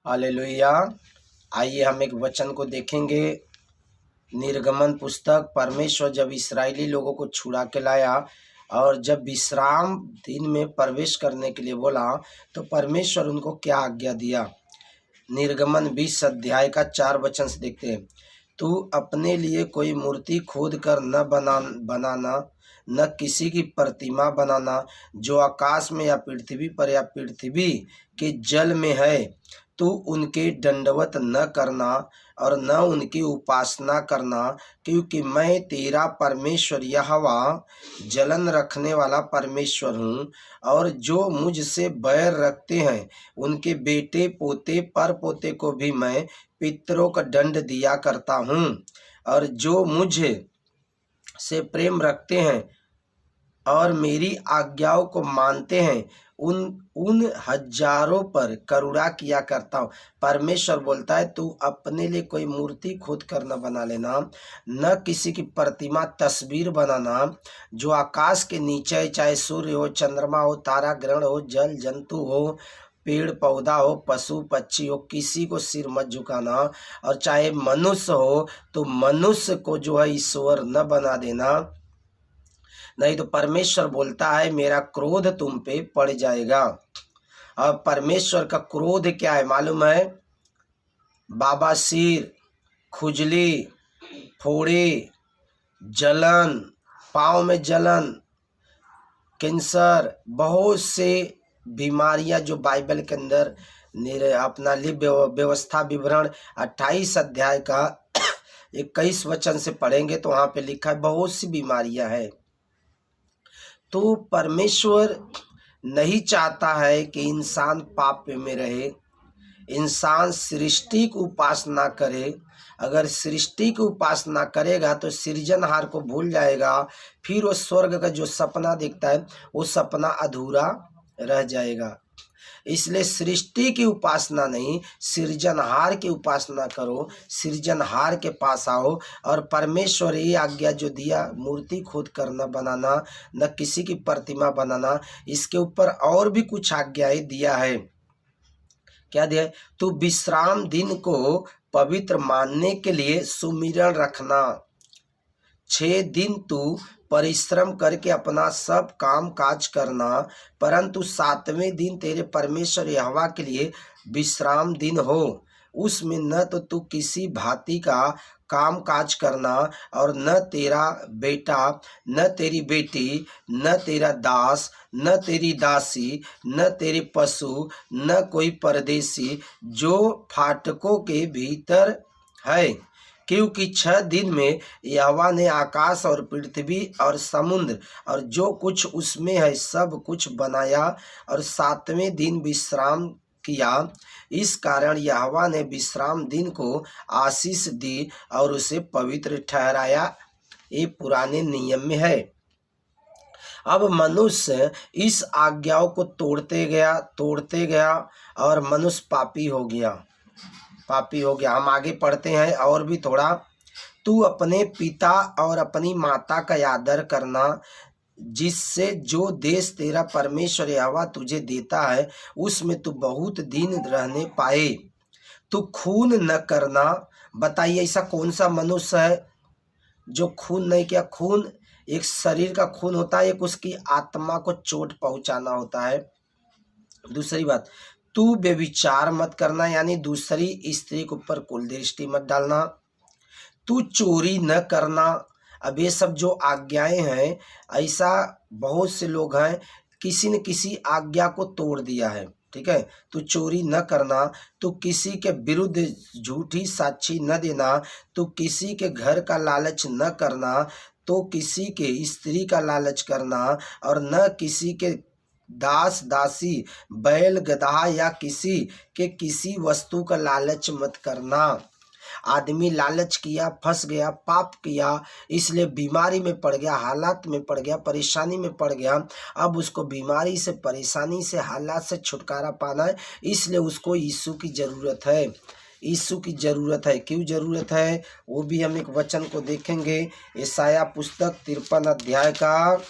Hallelujah. आइए हम एक वचन को देखेंगे। निर्गमन पुस्तक। परमेश्वर जब इस्राएली लोगों को छुड़ा के लाया और जब विश्राम दिन में प्रवेश करने के लिए बोला तो परमेश्वर उनको क्या आज्ञा दिया। निर्गमन 20 अध्याय का 4 वचन से देखते हैं। तू अपने लिए कोई मूर्ति खोद कर न बनाना, न किसी की प्रतिमा बनाना जो आकाश में या पृथ्वी पर या पृथ्वी के जल में है। तू उनके दंडवत न करना और न उनकी उपासना करना, क्योंकि मैं तेरा परमेश्वर यहोवा जलन रखने वाला परमेश्वर हूँ। और जो मुझसे बैर रखते हैं उनके बेटे पोते पर पोते को भी मैं पितरों का दंड दिया करता हूँ। और जो मुझे से प्रेम रखते हैं और मेरी आज्ञाओं को मानते हैं उन उन हजारों पर करुणा किया करता हूँ। परमेश्वर बोलता है तू अपने लिए कोई मूर्ति खोद कर न बना लेना, न किसी की प्रतिमा तस्वीर बनाना जो आकाश के नीचे है, चाहे सूर्य हो, चंद्रमा हो, तारा ग्रहण हो, जल जंतु हो, पेड़ पौधा हो, पशु पक्षी हो, किसी को सिर मत झुकाना। और चाहे मनुष्य हो तो मनुष्य को जो है ईश्वर न बना देना, नहीं तो परमेश्वर बोलता है मेरा क्रोध तुम पे पड़ जाएगा। और परमेश्वर का क्रोध क्या है मालूम है? बाबासीर, खुजली, फोड़े, जलन, पाँव में जलन, कैंसर, बहुत से बीमारियां जो बाइबल के अंदर अपना व्यवस्था विवरण 28 अध्याय का 21 वचन से पढ़ेंगे तो वहाँ पे लिखा है बहुत सी बीमारियां हैं। तो परमेश्वर नहीं चाहता है कि इंसान पाप में रहे, इंसान सृष्टि की उपासना करे। अगर सृष्टि की उपासना करेगा तो सृजनहार को भूल जाएगा, फिर वो स्वर्ग का जो सपना देखता है वो सपना अधूरा रह जाएगा। इसलिए सृष्टि की उपासना नहीं, सृजनहार की उपासना करो, सृजनहार के पास आओ। और परमेश्वर ये आज्ञा जो दिया मूर्ति खोद कर न बनाना, न किसी की प्रतिमा बनाना, इसके ऊपर और भी कुछ आज्ञाएं दिया है। क्या दिया है? तू विश्राम दिन को पवित्र मानने के लिए सुमिरन रखना। 6 दिन तू परिश्रम करके अपना सब काम काज करना, परंतु 7वें दिन तेरे परमेश्वर यहोवा के लिए विश्राम दिन हो। उसमें न तो तू किसी भांति का काम काज करना, और न तेरा बेटा, न तेरी बेटी, न तेरा दास, न तेरी दासी, न तेरे पशु, न कोई परदेशी जो फाटकों के भीतर है। क्योंकि 6 दिन में यहोवा ने आकाश और पृथ्वी और समुद्र और जो कुछ उसमें है सब कुछ बनाया, और 7वें दिन विश्राम किया। इस कारण यहोवा ने विश्राम दिन को आशीष दी और उसे पवित्र ठहराया। ये पुराने नियम में है। अब मनुष्य इस आज्ञाओं को तोड़ते गया और मनुष्य पापी हो गया। हम आगे पढ़ते हैं और भी थोड़ा। तू अपने पिता और अपनी माता का आदर करना, जिससे जो देश तेरा परमेश्वर यहोवा तुझे देता है उसमें तू बहुत दिन रहने पाए। तू खून न करना। बताइए ऐसा कौन सा मनुष्य है जो खून नहीं किया? खून एक शरीर का खून होता है, एक उसकी आत्मा को चोट पहुंचाना होता है। दूसरी बात, तू व्यभिचार मत करना, यानी दूसरी स्त्री के ऊपर कुल दृष्टि मत डालना। तू चोरी न करना। अब ये सब जो आज्ञाएं हैं, ऐसा बहुत से लोग हैं किसी न किसी आज्ञा को तोड़ दिया है। ठीक है, तू चोरी न करना, तू किसी के विरुद्ध झूठी साक्षी न देना, तू किसी के घर का लालच न करना, तो किसी के स्त्री का लालच करना, और न किसी के दास दासी, बैल गदहा या किसी के किसी वस्तु का लालच मत करना। आदमी लालच किया, फंस गया, पाप किया, इसलिए बीमारी में पड़ गया, हालात में पड़ गया, परेशानी में पड़ गया। अब उसको बीमारी से, परेशानी से, हालात से छुटकारा पाना है, इसलिए उसको यीशु की ज़रूरत है। यीशु की ज़रूरत है। क्यों ज़रूरत है वो भी हम एक वचन को देखेंगे। यशायाह पुस्तक 53 अध्याय का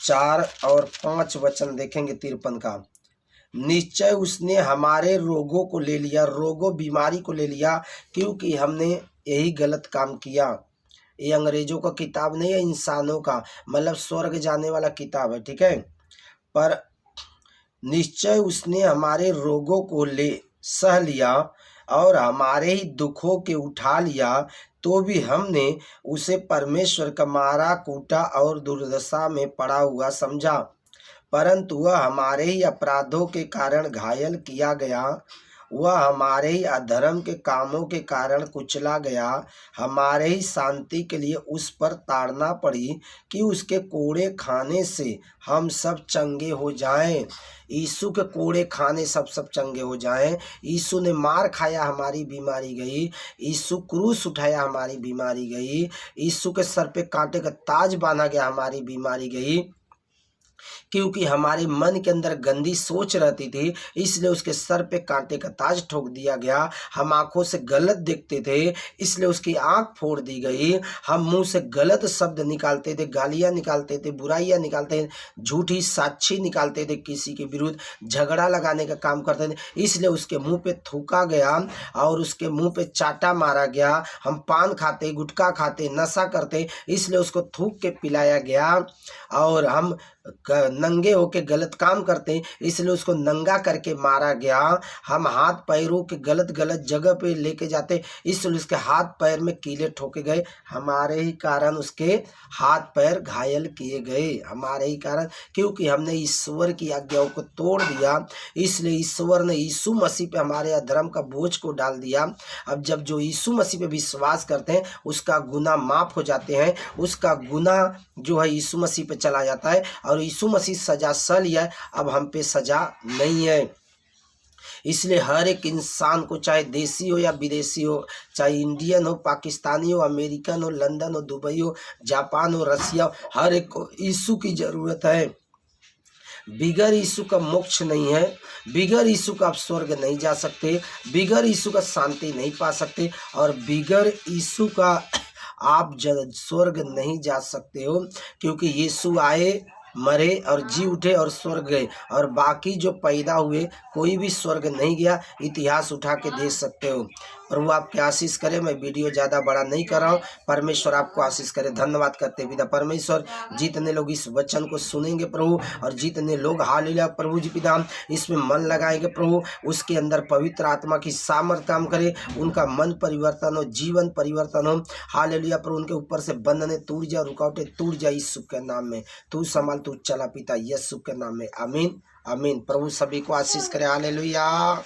4 और 5 वचन देखेंगे। 53 का, निश्चय उसने हमारे रोगों को ले लिया, रोगों बीमारी को ले लिया, क्योंकि हमने यही गलत काम किया। ये अंग्रेजों का किताब नहीं है, इंसानों का, मतलब स्वर्ग जाने वाला किताब है, ठीक है। पर निश्चय उसने हमारे रोगों को ले सह लिया और हमारे ही दुखों के उठा लिया, तो भी हमने उसे परमेश्वर का मारा कूटा और दुर्दशा में पड़ा हुआ समझा। परंतु वह हमारे ही अपराधों के कारण घायल किया गया, वह हमारे ही अधर्म के कामों के कारण कुचला गया, हमारे ही शांति के लिए उस पर ताड़ना पड़ी कि उसके कोड़े खाने से हम सब चंगे हो जाएं। यीशु के कोड़े खाने सब चंगे हो जाएं। यीशु ने मार खाया, हमारी बीमारी गई। यीशु क्रूस उठाया, हमारी बीमारी गई। यीशु के सर पे कांटे का ताज बांधा गया, हमारी बीमारी गई। क्योंकि हमारे मन के अंदर गंदी सोच रहती थी, इसलिए उसके सर पे कांटे का ताज ठोक दिया गया। हम आंखों से गलत देखते थे, इसलिए उसकी आंख फोड़ दी गई। हम मुंह से गलत शब्द निकालते थे, गालियां निकालते थे, बुराइयां निकालते थे, झूठी साक्षी निकालते थे, किसी के विरुद्ध झगड़ा लगाने का काम करते थे, इसलिए उसके मुंह पे थूका गया और उसके मुंह पे चाटा मारा गया। हम पान खाते, गुटखा खाते, नशा करते, इसलिए उसको थूक के पिलाया गया। और हम नंगे होके गलत काम करते, इसलिए उसको नंगा करके मारा गया। हम हाथ पैरों के गलत जगह पे लेके जाते, इसलिए उसके हाथ पैर में कीले ठोके गए, हमारे ही कारण उसके हाथ पैर घायल किए गए, हमारे ही कारण, क्योंकि हमने ईश्वर की आज्ञाओं को तोड़ दिया। इसलिए ईश्वर ने यीशु मसीह पे हमारे अधर्म का बोझ को डाल दिया। अब जब जो यीशु मसीह पे विश्वास करते हैं, उसका गुनाह माफ हो जाते हैं, उसका गुनाह जो है यीशु मसीह पे चला जाता है और यीशु मसीह सजा सह लिया, अब हम पे सजा नहीं है। इसलिए हर एक इंसान को, चाहे देसी हो या विदेशी हो, चाहे इंडियन हो, पाकिस्तानी हो, अमेरिकन हो, लंदन हो, दुबई हो, जापान हो, रसिया हो, हर एक को यीशु की जरूरत है। बिगर यीशु का मोक्ष नहीं है, बिगर यीशु का आप स्वर्ग नहीं जा सकते, बिगर यीशु का शांति नहीं पा सकते, और बिगर यीशु का आप स्वर्ग नहीं जा सकते हो। क्योंकि यीशु आए, मरे और जी उठे और स्वर्ग गए, और बाकी जो पैदा हुए कोई भी स्वर्ग नहीं गया। इतिहास उठा के देख सकते हो। प्रभु आपकी आशीष करे। मैं वीडियो ज़्यादा बड़ा नहीं कर रहा हूँ। परमेश्वर आपको आशीष करे। धन्यवाद करते पिता परमेश्वर, जितने लोग इस वचन को सुनेंगे प्रभु, और जितने लोग हालेलुया प्रभु जी पिता इसमें मन लगाएंगे प्रभु, उसके अंदर पवित्र आत्मा की सामर्थ काम करे, उनका मन परिवर्तन हो, जीवन परिवर्तन हो। हालेलुया प्रभु, उनके ऊपर से बंधने टूट जाए, रुकावटें टूट जाए, यीशु के नाम में। तू संभाल, तू चला पिता यीशु के नाम में। आमीन आमीन। प्रभु सभी को आशीष करे। हालेलुया।